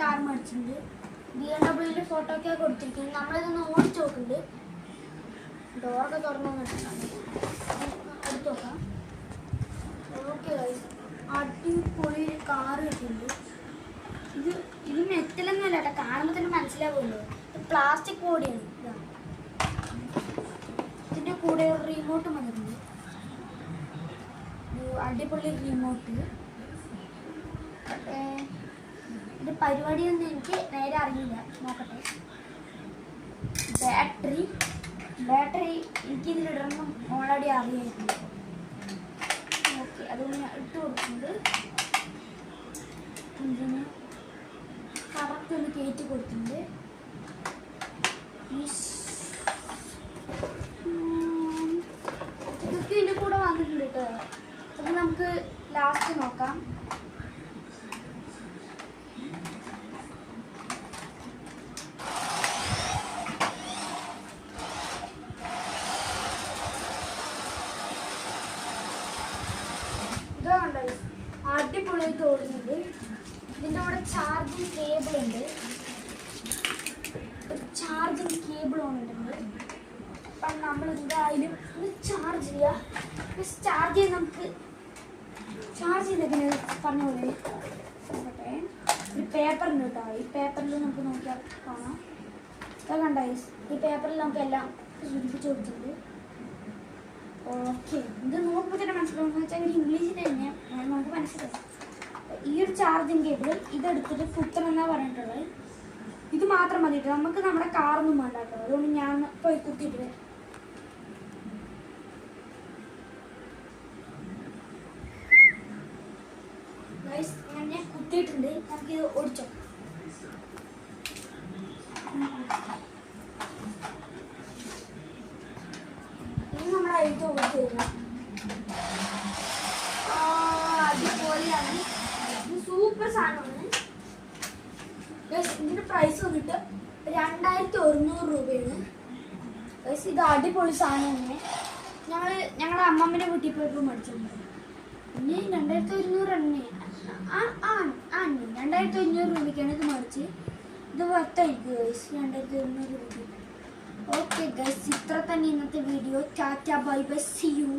Car മേടിച്ചിട്ടുണ്ട്. BMW ഫോട്ടോയൊക്കെ കൊടുത്തിരിക്കുന്നു. നമ്മളിതൊന്ന് ഓടിച്ച് നോക്കുന്നുണ്ട്. ഡോറൊക്കെ തുറന്നു വെച്ചിട്ടുണ്ട്. എടുത്ത് നോക്കാം. ഓക്കെ ഗൈസ്, അടിപൊളി കാറ് കിട്ടുന്നുണ്ട്. ഇത് മെറ്റലൊന്നുമല്ല കേട്ടോ, കാണുമ്പോൾ തന്നെ മനസ്സിലാവുമല്ലോ. ഇത് പ്ലാസ്റ്റിക് ബോഡിയാണ്. ഇതിൻ്റെ കൂടെ റിമോട്ട് വന്നിട്ടുണ്ട്. അടിപൊളി റിമോട്ട്. ഇത് പരിപാടിയൊന്നും എനിക്ക് നേരെ അറിയില്ല, നോക്കട്ടെ. ബാറ്ററി എനിക്കിതിലിടണം ഓൾറെഡി അറിയായിരുന്നു. ഓക്കെ, അതുകൊണ്ട് ഞാൻ ഇട്ട് കൊടുക്കുന്നത് ഇതിന് കറക്റ്റ് ഒന്ന് കയറ്റി കൊടുത്തിട്ടുണ്ട്. ഇതൊക്കെ ഇതിൻ്റെ കൂടെ വന്നിട്ടുണ്ട് കേട്ടോ. അത് നമുക്ക് ലാസ്റ്റ് നോക്കാം. ഇതുണ്ട് അടിപൊളിയായിട്ട് ഓടുന്നുണ്ട്. ഇതിൻ്റെ കൂടെ ചാർജിങ് കേബിൾ ഉണ്ട്. ചാർജിങ് കേബിൾ വന്നിട്ടുണ്ട്. അപ്പം നമ്മൾ എന്തായാലും ഇത് ചാർജ് ചെയ്യുക. ചാർജ് ചെയ്ത് നമുക്ക് ചാർജ് ചെയ്തൊക്കെ പറഞ്ഞ പോലെ നോക്കട്ടെ. ഒരു പേപ്പറുണ്ട് കേട്ടോ. ഈ പേപ്പറിൽ നമുക്ക് നോക്കിയാൽ കാണാം. ഇതൊക്കെ കണ്ടോ, ഈ പേപ്പറിൽ നമുക്ക് എല്ലാം സൂചിപ്പിച്ച് കൊടുത്തിട്ടുണ്ട്. ഓക്കെ, ഇത് നോക്കുമ്പോൾ തന്നെ മനസ്സിലാവുമെന്ന് വെച്ചാൽ ഇംഗ്ലീഷിൽ തന്നെ നമുക്ക് മനസ്സിലാവും. ഈ ഒരു ചാർജിങ് കേബിൾ ഇതെടുത്തിട്ട് കുത്തണം എന്നാണ് പറഞ്ഞിട്ടുള്ളത്. ഇത് മാത്രം മതിയിട്ട് നമുക്ക് നമ്മുടെ കാറൊന്നും വേണ്ട കേട്ടോ. അതുകൊണ്ട് ഞാൻ പോയി കുത്തിയിട്ട് വരാം. ഞാൻ കുത്തിയിട്ടുണ്ട്. നമുക്കിത് ഓടിച്ചോ. ഇനി നമ്മുടെ ഇത് ഓടിച്ചു തരാം. അടിപൊളിയാണ്. ഇത് സൂപ്പർ സാധനമാണ്. ഇതിൻ്റെ പ്രൈസ് വന്നിട്ട് 2100 രൂപയാണ്. ഇത് അടിപൊളി സാധനമാണ്. ഞങ്ങളുടെ അമ്മമ്മൻ്റെ വീട്ടിൽ പോയപ്പോൾ മേടിച്ചിട്ടുണ്ട്. പിന്നെ 2100 എണ്ണ 2500 രൂപയ്ക്കാണ് ഇത് മേടിച്ച്. ഇത് വർത്തായിരിക്കും ഗൈസ് 2100 രൂപ. ഓക്കെ ഗൈസ്, ഇത്ര തന്നെ ഇന്നത്തെ video. Tata bye bye, see U.